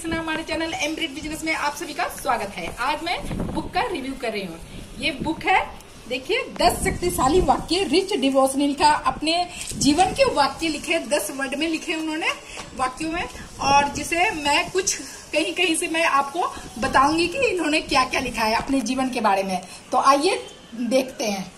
कृष्णा। हमारे channel एमब्रेड business में आप सभी का स्वागत है। आज मैं बुक का रिव्यू कर रही हूँ। ये बुक है, देखिए 10 शक्तिशाली वाक्य, रिच डिवोशनल का अपने जीवन के वाक्य लिखे, 10 वर्ड में लिखे उन्होंने वाक्यों में, और जिसे मैं कुछ कहीं कहीं से मैं आपको बताऊंगी कि इन्होंने क्या क्या लिखा है अपने जीवन के बारे में। तो आइए देखते हैं।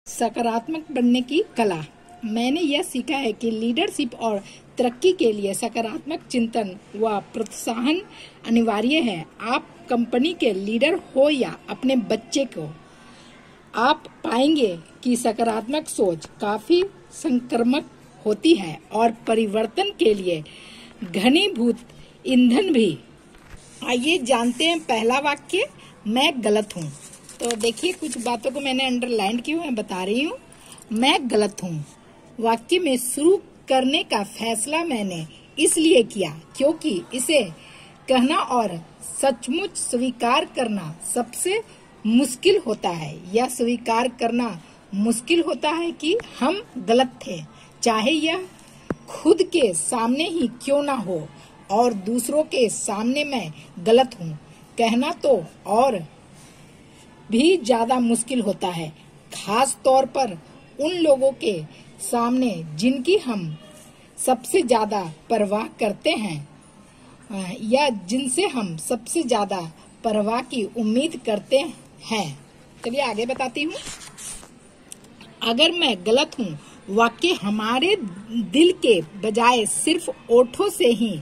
सकारात्मक बनने की कला। मैंने यह सीखा है कि लीडरशिप और तरक्की के लिए सकारात्मक चिंतन व प्रोत्साहन अनिवार्य है। आप कंपनी के लीडर हो या अपने बच्चे को, आप पाएंगे कि सकारात्मक सोच काफी संक्रामक होती है और परिवर्तन के लिए घनीभूत ईंधन भी। आइए जानते हैं पहला वाक्य, मैं गलत हूँ। तो देखिए कुछ बातों को मैंने अंडरलाइन की हुई बता रही हूँ। मैं गलत हूँ वाक्य में शुरू करने का फैसला मैंने इसलिए किया क्योंकि इसे कहना और सचमुच स्वीकार करना सबसे मुश्किल होता है। यह स्वीकार करना मुश्किल होता है कि हम गलत थे, चाहे यह खुद के सामने ही क्यों ना हो, और दूसरों के सामने मैं गलत हूँ कहना तो और भी ज्यादा मुश्किल होता है, खास तौर पर उन लोगों के सामने जिनकी हम सबसे ज्यादा परवाह करते हैं या जिनसे हम सबसे ज्यादा परवाह की उम्मीद करते हैं। चलिए आगे बताती हूँ। अगर मैं गलत हूँ वाक्य हमारे दिल के बजाय सिर्फ ओठों से ही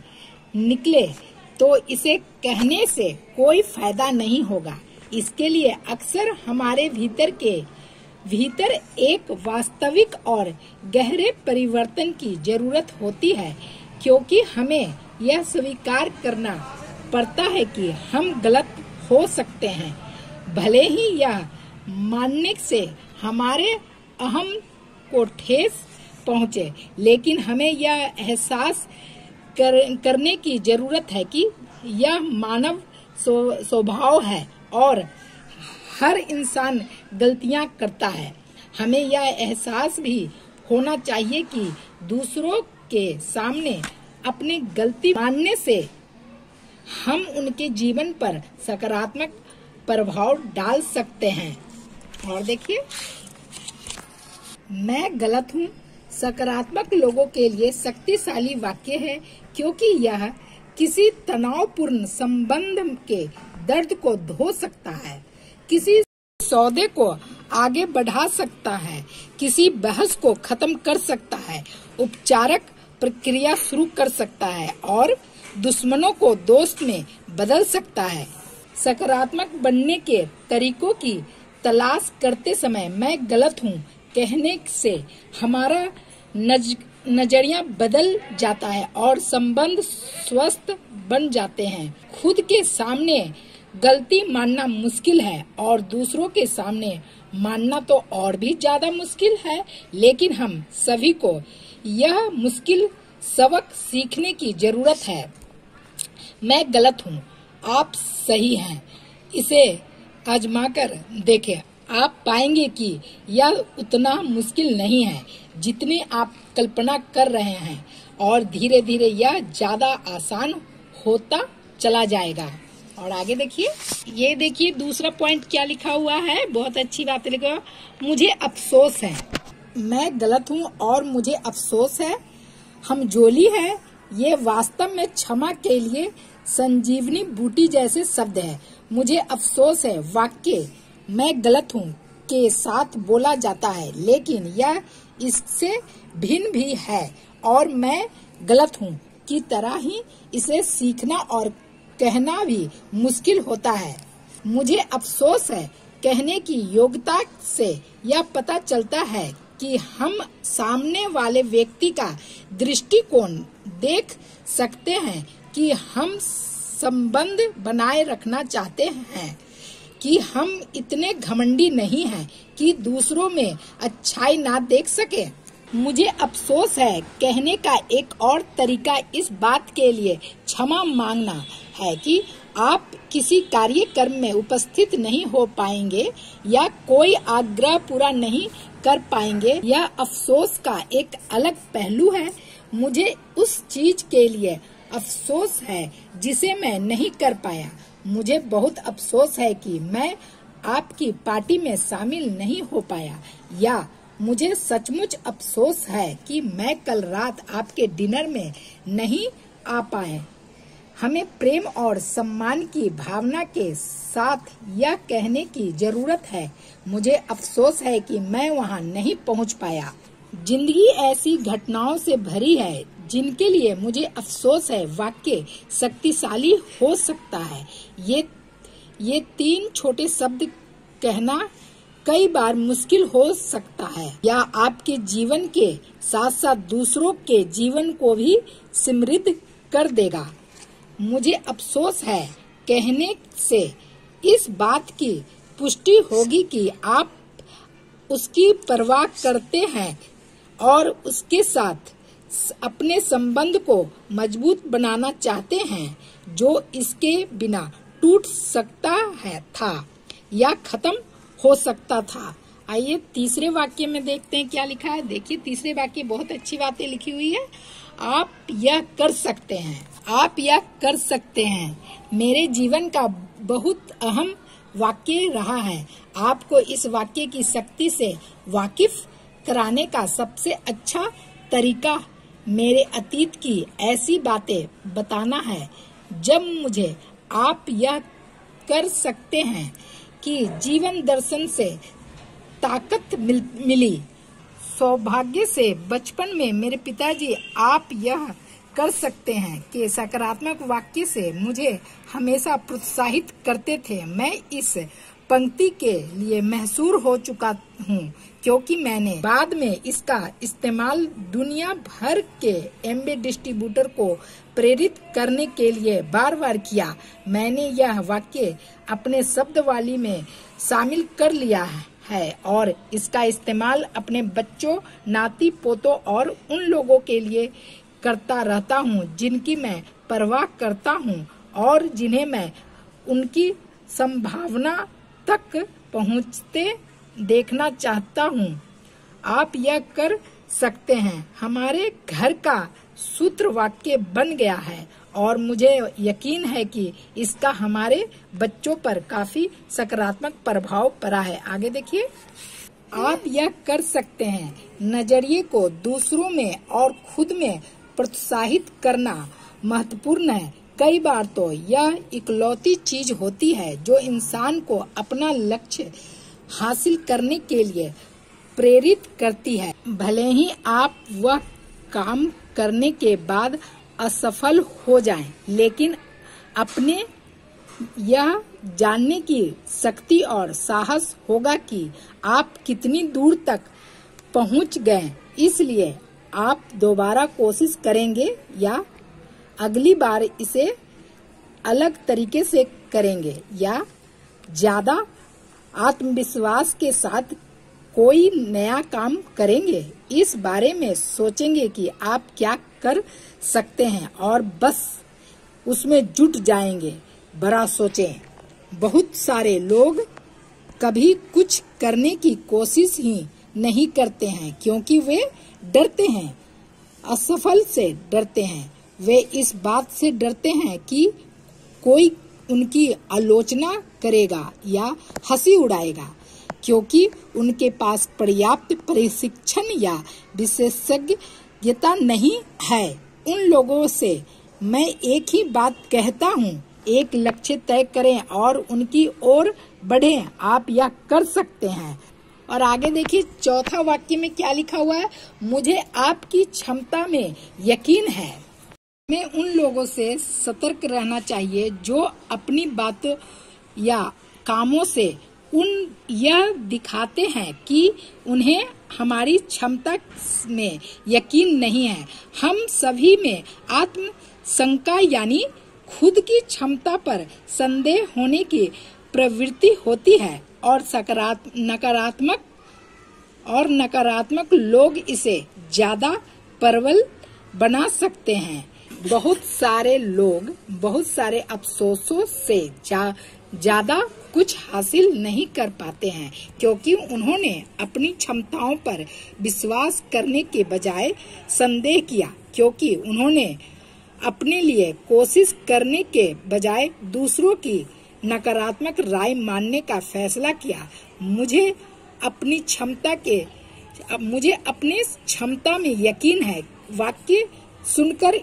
निकले तो इसे कहने से कोई फायदा नहीं होगा। इसके लिए अक्सर हमारे भीतर एक वास्तविक और गहरे परिवर्तन की जरूरत होती है, क्योंकि हमें यह स्वीकार करना पड़ता है कि हम गलत हो सकते हैं। भले ही यह मानने से हमारे अहम को ठेस पहुंचे, लेकिन हमें यह एहसास करने की जरूरत है कि यह मानव स्वभाव है और हर इंसान गलतियां करता है। हमें यह एहसास भी होना चाहिए कि दूसरों के सामने अपनी गलती मानने से हम उनके जीवन पर सकारात्मक प्रभाव डाल सकते हैं। और देखिए, मैं गलत हूँ सकारात्मक लोगों के लिए शक्तिशाली वाक्य है, क्योंकि यह किसी तनावपूर्ण संबंध के दर्द को धो सकता है, किसी सौदे को आगे बढ़ा सकता है, किसी बहस को खत्म कर सकता है, उपचारक प्रक्रिया शुरू कर सकता है और दुश्मनों को दोस्त में बदल सकता है। सकारात्मक बनने के तरीकों की तलाश करते समय मैं गलत हूँ कहने से हमारा नजरिया बदल जाता है और संबंध स्वस्थ बन जाते हैं। खुद के सामने गलती मानना मुश्किल है और दूसरों के सामने मानना तो और भी ज्यादा मुश्किल है, लेकिन हम सभी को यह मुश्किल सबक सीखने की जरूरत है। मैं गलत हूँ, आप सही हैं। इसे आजमाकर देखें, आप पाएंगे कि यह उतना मुश्किल नहीं है जितने आप कल्पना कर रहे हैं, और धीरे धीरे यह ज्यादा आसान होता चला जाएगा। और आगे देखिए, ये देखिए दूसरा पॉइंट क्या लिखा हुआ है, बहुत अच्छी बात लिखा। मुझे अफसोस है। मैं गलत हूँ और मुझे अफसोस है, हम जोली है। ये वास्तव में क्षमा के लिए संजीवनी बूटी जैसे शब्द है। मुझे अफसोस है वाक्य मैं गलत हूँ के साथ बोला जाता है, लेकिन यह इससे भिन्न भी है और मैं गलत हूँ की तरह ही इसे सीखना और कहना भी मुश्किल होता है। मुझे अफसोस है कहने की योग्यता से यह पता चलता है कि हम सामने वाले व्यक्ति का दृष्टिकोण देख सकते हैं कि हम संबंध बनाए रखना चाहते हैं, कि हम इतने घमंडी नहीं हैं कि दूसरों में अच्छाई ना देख सके। मुझे अफसोस है कहने का एक और तरीका इस बात के लिए क्षमा मांगना है कि आप किसी कार्यक्रम में उपस्थित नहीं हो पाएंगे या कोई आग्रह पूरा नहीं कर पाएंगे। यह अफसोस का एक अलग पहलू है। मुझे उस चीज के लिए अफसोस है जिसे मैं नहीं कर पाया। मुझे बहुत अफसोस है कि मैं आपकी पार्टी में शामिल नहीं हो पाया, या मुझे सचमुच अफसोस है कि मैं कल रात आपके डिनर में नहीं आ पाए। हमें प्रेम और सम्मान की भावना के साथ यह कहने की जरूरत है, मुझे अफसोस है कि मैं वहां नहीं पहुंच पाया। जिंदगी ऐसी घटनाओं से भरी है जिनके लिए मुझे अफसोस है वाक्य शक्तिशाली हो सकता है। ये 3 छोटे शब्द कहना कई बार मुश्किल हो सकता है, या आपके जीवन के साथ साथ दूसरों के जीवन को भी समृद्ध कर देगा। मुझे अफसोस है कहने से इस बात की पुष्टि होगी कि आप उसकी परवाह करते हैं और उसके साथ अपने संबंध को मजबूत बनाना चाहते हैं, जो इसके बिना टूट सकता है था या खत्म हो सकता था। आइए तीसरे वाक्य में देखते हैं क्या लिखा है। देखिए तीसरे वाक्य बहुत अच्छी बातें लिखी हुई है। आप यह कर सकते हैं, आप यह कर सकते हैं मेरे जीवन का बहुत अहम वाक्य रहा है। आपको इस वाक्य की शक्ति से वाकिफ कराने का सबसे अच्छा तरीका मेरे अतीत की ऐसी बातें बताना है जब मुझे आप यह कर सकते हैं कि जीवन दर्शन से ताकत मिली। सौभाग्य से बचपन में मेरे पिताजी आप यह कर सकते हैं कि सकारात्मक वाक्य से मुझे हमेशा प्रोत्साहित करते थे। मैं इस पंक्ति के लिए मशहूर हो चुका हूँ क्योंकि मैंने बाद में इसका इस्तेमाल दुनिया भर के एमबे डिस्ट्रीब्यूटर को प्रेरित करने के लिए बार बार किया। मैंने यह वाक्य अपने शब्दावली में शामिल कर लिया है और इसका इस्तेमाल अपने बच्चों, नाती पोतों और उन लोगों के लिए करता रहता हूँ जिनकी मैं परवाह करता हूँ और जिन्हें मैं उनकी संभावना तक पहुँचते देखना चाहता हूँ। आप यह कर सकते हैं हमारे घर का सूत्र वाक्य बन गया है और मुझे यकीन है कि इसका हमारे बच्चों पर काफी सकारात्मक प्रभाव पड़ा है। आगे देखिए, आप यह कर सकते हैं नजरिए को दूसरों में और खुद में प्रोत्साहित करना महत्वपूर्ण है। कई बार तो यह इकलौती चीज होती है जो इंसान को अपना लक्ष्य हासिल करने के लिए प्रेरित करती है। भले ही आप वह काम करने के बाद असफल हो जाएं, लेकिन अपने यह जानने की शक्ति और साहस होगा कि आप कितनी दूर तक पहुंच गए। इसलिए आप दोबारा कोशिश करेंगे या अगली बार इसे अलग तरीके से करेंगे या ज्यादा आत्मविश्वास के साथ कोई नया काम करेंगे। इस बारे में सोचेंगे कि आप क्या कर सकते हैं और बस उसमें जुट जाएंगे। बड़ा सोचें। बहुत सारे लोग कभी कुछ करने की कोशिश ही नहीं करते हैं क्योंकि वे डरते हैं, असफल से डरते हैं। वे इस बात से डरते हैं कि कोई उनकी आलोचना करेगा या हंसी उड़ाएगा क्योंकि उनके पास पर्याप्त प्रशिक्षण या विशेषज्ञता नहीं है। उन लोगों से मैं एक ही बात कहता हूँ, एक लक्ष्य तय करें और उनकी ओर बढ़ें। आप यह कर सकते हैं। और आगे देखिए चौथा वाक्य में क्या लिखा हुआ है, मुझे आपकी क्षमता में यकीन है। हमें उन लोगों से सतर्क रहना चाहिए जो अपनी बातों या कामों से यह दिखाते हैं कि उन्हें हमारी क्षमता में यकीन नहीं है। हम सभी में आत्म शंका यानी खुद की क्षमता पर संदेह होने की प्रवृत्ति होती है और नकारात्मक लोग इसे ज्यादा प्रबल बना सकते हैं। बहुत सारे लोग बहुत सारे अफसोसों से ज्यादा कुछ हासिल नहीं कर पाते हैं क्योंकि उन्होंने अपनी क्षमताओं पर विश्वास करने के बजाय संदेह किया, क्योंकि उन्होंने अपने लिए कोशिश करने के बजाय दूसरों की नकारात्मक राय मानने का फैसला किया। मुझे अपनी क्षमता में यकीन है। वाक्य सुनकर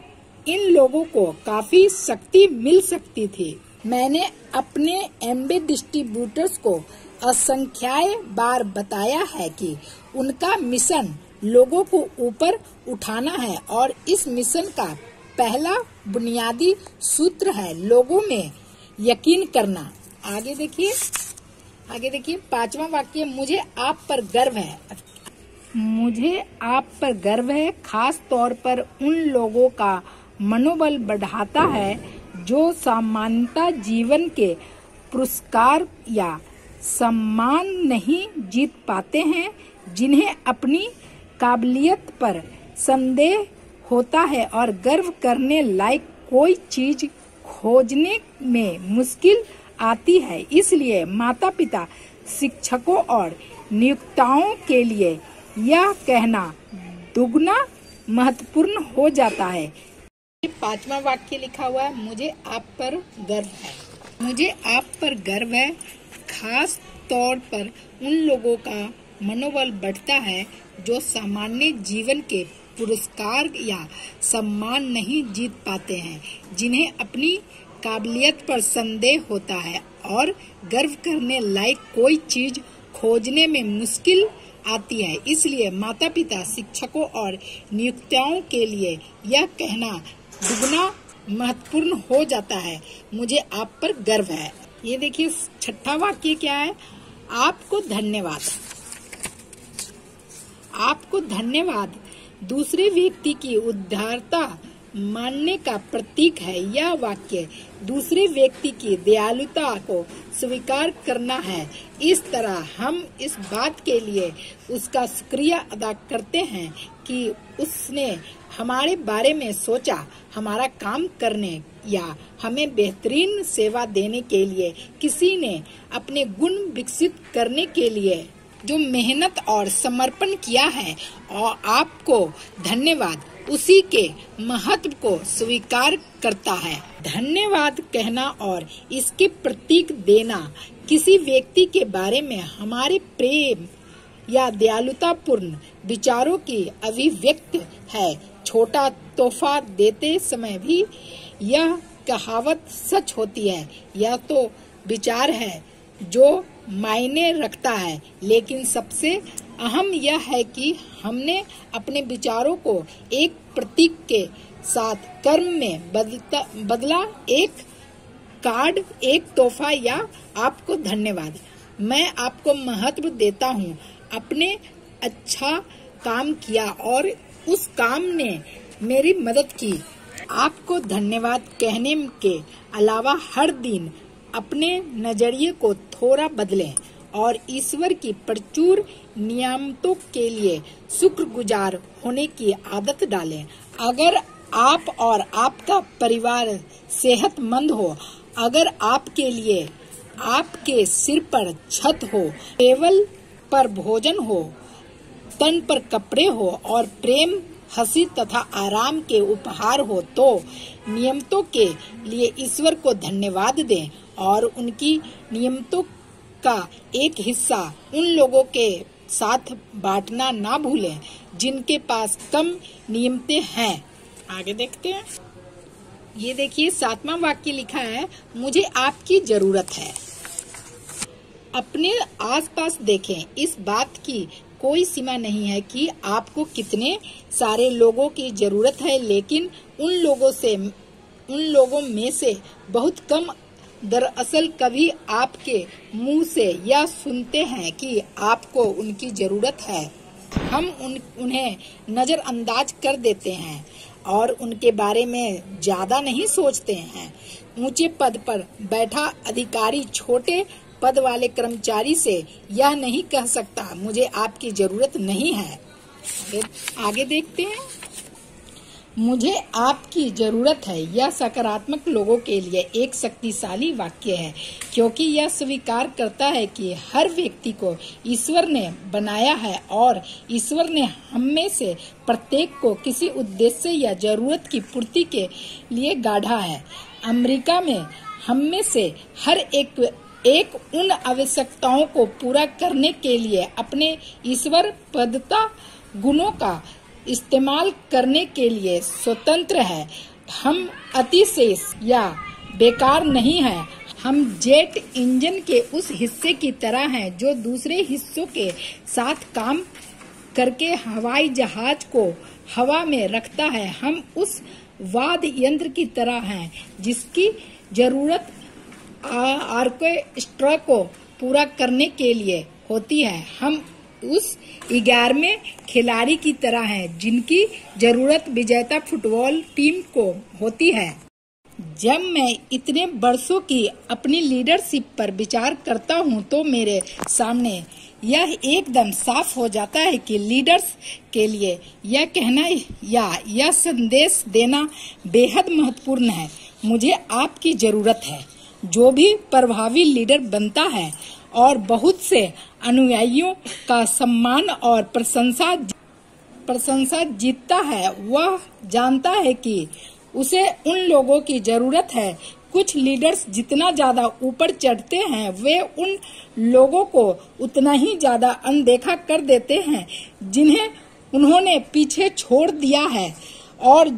इन लोगों को काफी शक्ति मिल सकती थी। मैंने अपने एमबे डिस्ट्रीब्यूटर्स को असंख्याय बार बताया है कि उनका मिशन लोगों को ऊपर उठाना है और इस मिशन का पहला बुनियादी सूत्र है लोगों में यकीन करना। आगे देखिए 5वां वाक्य, मुझे आप पर गर्व है। मुझे आप पर गर्व है, खास तौर पर उन लोगों का मनोबल बढ़ाता है जो सामान्यतः जीवन के पुरस्कार या सम्मान नहीं जीत पाते हैं, जिन्हें अपनी काबिलियत पर संदेह होता है और गर्व करने लायक कोई चीज खोजने में मुश्किल आती है। इसलिए माता-पिता, शिक्षकों और नियोक्ताओं के लिए यह कहना दुगना महत्वपूर्ण हो जाता है। 5वां वाक्य लिखा हुआ है, मुझे आप पर गर्व है। मुझे आप पर गर्व है, खास तौर पर उन लोगों का मनोबल बढ़ता है जो सामान्य जीवन के पुरस्कार या सम्मान नहीं जीत पाते हैं, जिन्हें अपनी काबिलियत पर संदेह होता है और गर्व करने लायक कोई चीज खोजने में मुश्किल आती है। इसलिए माता-पिता, शिक्षकों और नियोक्ताओं के लिए यह कहना दुगना महत्वपूर्ण हो जाता है, मुझे आप पर गर्व है। ये देखिए 6वां वाक्य क्या है, आपको धन्यवाद। आपको धन्यवाद दूसरे व्यक्ति की उदारता मानने का प्रतीक है। यह वाक्य दूसरे व्यक्ति की दयालुता को स्वीकार करना है। इस तरह हम इस बात के लिए उसका शुक्रिया अदा करते हैं कि उसने हमारे बारे में सोचा, हमारा काम करने या हमें बेहतरीन सेवा देने के लिए किसी ने अपने गुण विकसित करने के लिए जो मेहनत और समर्पण किया है, और आपको धन्यवाद उसी के महत्व को स्वीकार करता है। धन्यवाद कहना और इसके प्रतीक देना किसी व्यक्ति के बारे में हमारे प्रेम या दयालुतापूर्ण विचारों की अभिव्यक्ति है। छोटा तोहफा देते समय भी यह कहावत सच होती है, यह तो विचार है जो मायने रखता है, लेकिन सबसे अहम यह है कि हमने अपने विचारों को एक प्रतीक के साथ कर्म में बदला। एक कार्ड, एक तोहफा या आपको धन्यवाद। मैं आपको महत्व देता हूँ, आपने अच्छा काम किया और उस काम ने मेरी मदद की। आपको धन्यवाद कहने के अलावा हर दिन अपने नजरिए को थोड़ा बदलें और ईश्वर की प्रचुर नियामतों के लिए शुक्रगुजार होने की आदत डालें। अगर आप और आपका परिवार सेहतमंद हो, अगर आपके लिए आपके सिर पर छत हो, टेबल पर भोजन हो, तन पर कपड़े हो और प्रेम, हंसी तथा आराम के उपहार हो, तो नियमों के लिए ईश्वर को धन्यवाद दें और उनकी नियमों का एक हिस्सा उन लोगों के साथ बांटना ना भूलें जिनके पास कम नियमते हैं। आगे देखते हैं। ये देखिए 7वां वाक्य लिखा है, मुझे आपकी जरूरत है। अपने आसपास देखें, इस बात की कोई सीमा नहीं है कि आपको कितने सारे लोगों की जरूरत है, लेकिन उन लोगों में से बहुत कम दरअसल कभी आपके मुंह से यह सुनते हैं कि आपको उनकी जरूरत है। हम उन्हें नजरअंदाज कर देते हैं और उनके बारे में ज्यादा नहीं सोचते हैं। ऊंचे पद पर बैठा अधिकारी छोटे पद वाले कर्मचारी से यह नहीं कह सकता, मुझे आपकी जरूरत नहीं है। आगे देखते हैं। मुझे आपकी जरूरत है। यह सकारात्मक लोगों के लिए एक शक्तिशाली वाक्य है, क्योंकि यह स्वीकार करता है कि हर व्यक्ति को ईश्वर ने बनाया है और ईश्वर ने हम में से प्रत्येक को किसी उद्देश्य या जरूरत की पूर्ति के लिए गढ़ा है। अमेरिका में हम में से हर एक उन आवश्यकताओं को पूरा करने के लिए अपने ईश्वर प्रदत्त गुणों का इस्तेमाल करने के लिए स्वतंत्र है। हम अतिशेष या बेकार नहीं हैं। हम जेट इंजन के उस हिस्से की तरह हैं जो दूसरे हिस्सों के साथ काम करके हवाई जहाज को हवा में रखता है। हम उस वाद्य यंत्र की तरह हैं जिसकी जरूरत ऑर्केस्ट्रा को पूरा करने के लिए होती है। हम उस 11वें खिलाड़ी की तरह हैं जिनकी जरूरत विजेता फुटबॉल टीम को होती है। जब मैं इतने वर्षों की अपनी लीडरशिप पर विचार करता हूं तो मेरे सामने यह एकदम साफ हो जाता है कि लीडर्स के लिए यह कहना या यह संदेश देना बेहद महत्वपूर्ण है। मुझे आपकी जरूरत है। जो भी प्रभावी लीडर बनता है और बहुत से अनुयायियों का सम्मान और प्रशंसा जीतता है, वह जानता है कि उसे उन लोगों की जरूरत है। कुछ लीडर्स जितना ज्यादा ऊपर चढ़ते हैं, वे उन लोगों को उतना ही ज्यादा अनदेखा कर देते हैं जिन्हें उन्होंने पीछे छोड़ दिया है और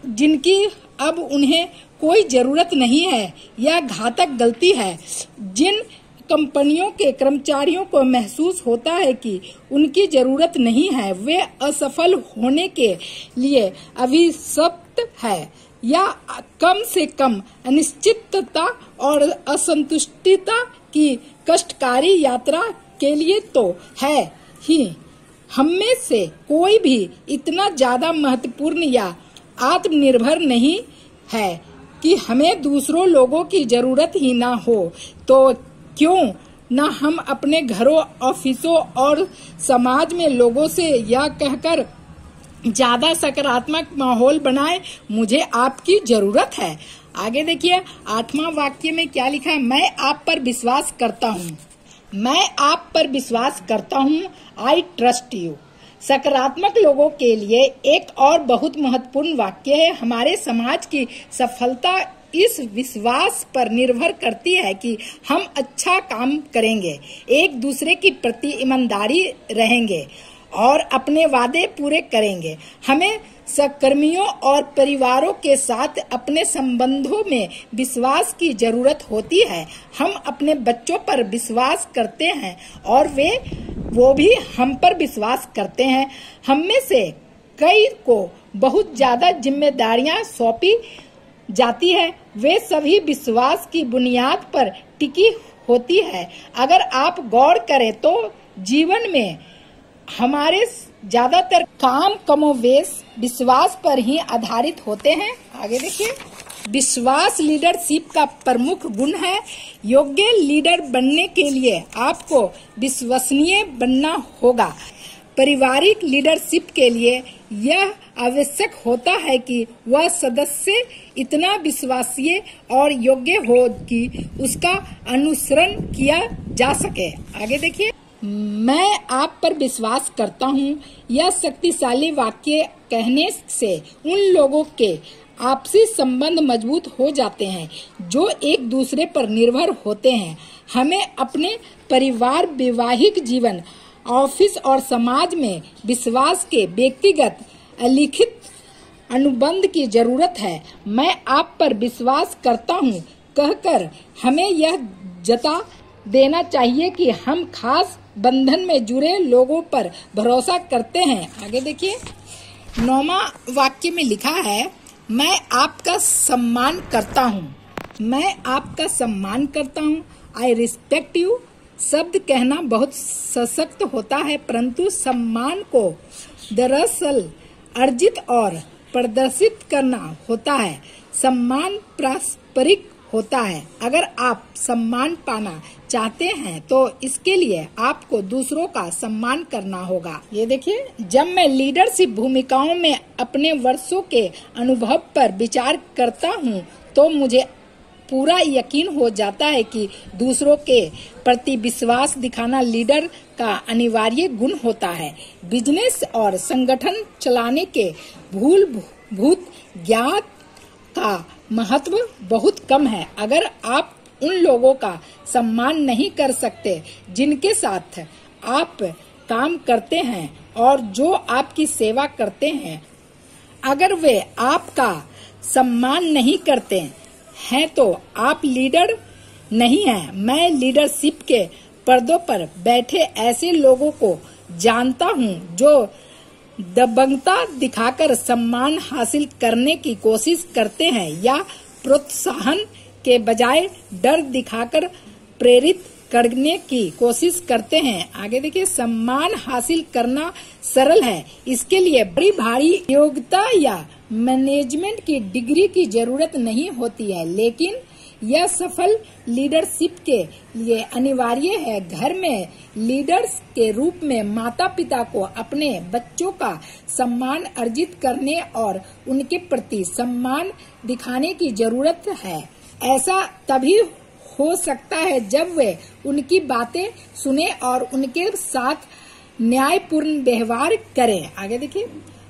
जिनकी अब उन्हें कोई जरूरत नहीं है। यह घातक गलती है। जिन कंपनियों के कर्मचारियों को महसूस होता है कि उनकी जरूरत नहीं है, वे असफल होने के लिए अभिशप्त है या कम से कम अनिश्चितता और असंतुष्टिता की कष्टकारी यात्रा के लिए तो है ही। हम में से कोई भी इतना ज्यादा महत्वपूर्ण या आत्मनिर्भर नहीं है कि हमें दूसरों लोगों की जरूरत ही ना हो। तो क्यों न हम अपने घरों, ऑफिसों और समाज में लोगों से यह कहकर ज्यादा सकारात्मक माहौल बनाए, मुझे आपकी जरूरत है। आगे देखिए 8वां वाक्य में क्या लिखा है। मैं आप पर विश्वास करता हूँ। मैं आप पर विश्वास करता हूँ। I trust you. सकारात्मक लोगों के लिए एक और बहुत महत्वपूर्ण वाक्य है। हमारे समाज की सफलता इस विश्वास पर निर्भर करती है कि हम अच्छा काम करेंगे, एक दूसरे के प्रति ईमानदारी रहेंगे और अपने वादे पूरे करेंगे। हमें सहकर्मियों और परिवारों के साथ अपने संबंधों में विश्वास की जरूरत होती है। हम अपने बच्चों पर विश्वास करते हैं और वो भी हम पर विश्वास करते हैं। हम में से कई को बहुत ज्यादा जिम्मेदारियां सौंपी जाती है। वे सभी विश्वास की बुनियाद पर टिकी होती है। अगर आप गौर करें तो जीवन में हमारे ज्यादातर काम कमोवेश विश्वास पर ही आधारित होते हैं। आगे देखिए, विश्वास लीडरशिप का प्रमुख गुण है। योग्य लीडर बनने के लिए आपको विश्वसनीय बनना होगा। पारिवारिक लीडरशिप के लिए यह आवश्यक होता है कि वह सदस्य इतना विश्वसनीय और योग्य हो कि उसका अनुसरण किया जा सके। आगे देखिए, मैं आप पर विश्वास करता हूँ। यह शक्तिशाली वाक्य कहने से उन लोगों के आपसी संबंध मजबूत हो जाते हैं जो एक दूसरे पर निर्भर होते हैं। हमें अपने परिवार, वैवाहिक जीवन, ऑफिस और समाज में विश्वास के व्यक्तिगत अलिखित अनुबंध की जरूरत है। मैं आप पर विश्वास करता हूँ कहकर हमें यह जता देना चाहिए कि हम खास बंधन में जुड़े लोगों पर भरोसा करते हैं। आगे देखिए, 9वां वाक्य में लिखा है, मैं आपका सम्मान करता हूँ। मैं आपका सम्मान करता हूँ। I respect you. शब्द कहना बहुत सशक्त होता है, परंतु सम्मान को दरअसल अर्जित और प्रदर्शित करना होता है। सम्मान पारस्परिक होता है। अगर आप सम्मान पाना चाहते हैं तो इसके लिए आपको दूसरों का सम्मान करना होगा। ये देखिए, जब मैं लीडरशिप भूमिकाओं में अपने वर्षों के अनुभव पर विचार करता हूँ तो मुझे पूरा यकीन हो जाता है कि दूसरों के प्रति विश्वास दिखाना लीडर का अनिवार्य गुण होता है। बिजनेस और संगठन चलाने के भूत ज्ञान का महत्व बहुत कम है। अगर आप उन लोगों का सम्मान नहीं कर सकते जिनके साथ आप काम करते हैं और जो आपकी सेवा करते हैं, अगर वे आपका सम्मान नहीं करते हैं तो आप लीडर नहीं हैं। मैं लीडरशिप के पर्दों पर बैठे ऐसे लोगों को जानता हूं जो दबंगता दिखाकर सम्मान हासिल करने की कोशिश करते हैं या प्रोत्साहन के बजाय डर दिखाकर प्रेरित करने की कोशिश करते हैं। आगे देखिए, सम्मान हासिल करना सरल है। इसके लिए बड़ी भारी योग्यता या मैनेजमेंट की डिग्री की जरूरत नहीं होती है, लेकिन यह सफल लीडरशिप के लिए अनिवार्य है। घर में लीडर्स के रूप में माता पिता को अपने बच्चों का सम्मान अर्जित करने और उनके प्रति सम्मान दिखाने की जरूरत है। ऐसा तभी हो सकता है जब वे उनकी बातें सुने और उनके साथ न्यायपूर्ण व्यवहार करें। आगे देखिए,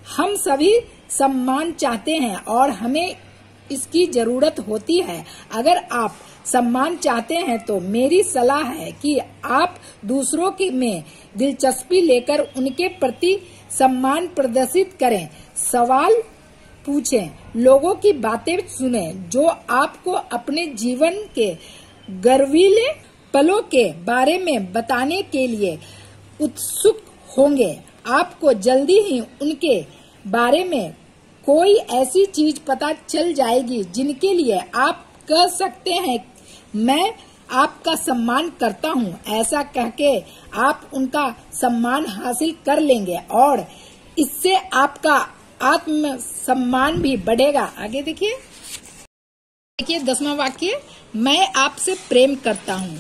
हम सभी सम्मान चाहते हैं और हमें इसकी जरूरत होती है। अगर आप सम्मान चाहते हैं तो मेरी सलाह है कि आप दूसरों में दिलचस्पी लेकर उनके प्रति सम्मान प्रदर्शित करें। सवाल पूछें, लोगों की बातें सुनें जो आपको अपने जीवन के गर्वीले पलों के बारे में बताने के लिए उत्सुक होंगे। आपको जल्दी ही उनके बारे में कोई ऐसी चीज पता चल जाएगी जिनके लिए आप कह सकते हैं, मैं आपका सम्मान करता हूँ। ऐसा कहके आप उनका सम्मान हासिल कर लेंगे और इससे आपका आत्म सम्मान भी बढ़ेगा। आगे देखिए, 10वां वाक्य, मैं आपसे प्रेम करता हूँ।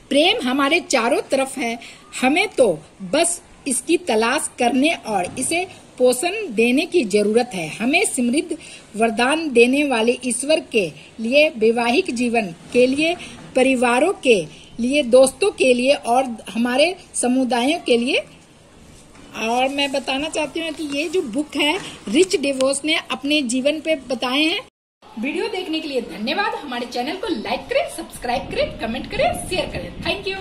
प्रेम हमारे चारों तरफ है, हमें तो बस इसकी तलाश करने और इसे पोषण देने की जरूरत है। हमें समृद्ध वरदान देने वाले ईश्वर के लिए, वैवाहिक जीवन के लिए, परिवारों के लिए, दोस्तों के लिए और हमारे समुदायों के लिए। और मैं बताना चाहती हूँ कि ये जो बुक है रिच डिवोर्स ने अपने जीवन पे बताए हैं। वीडियो देखने के लिए धन्यवाद। हमारे चैनल को लाइक करें, सब्सक्राइब करें, कमेंट करें, शेयर करें। Thank you.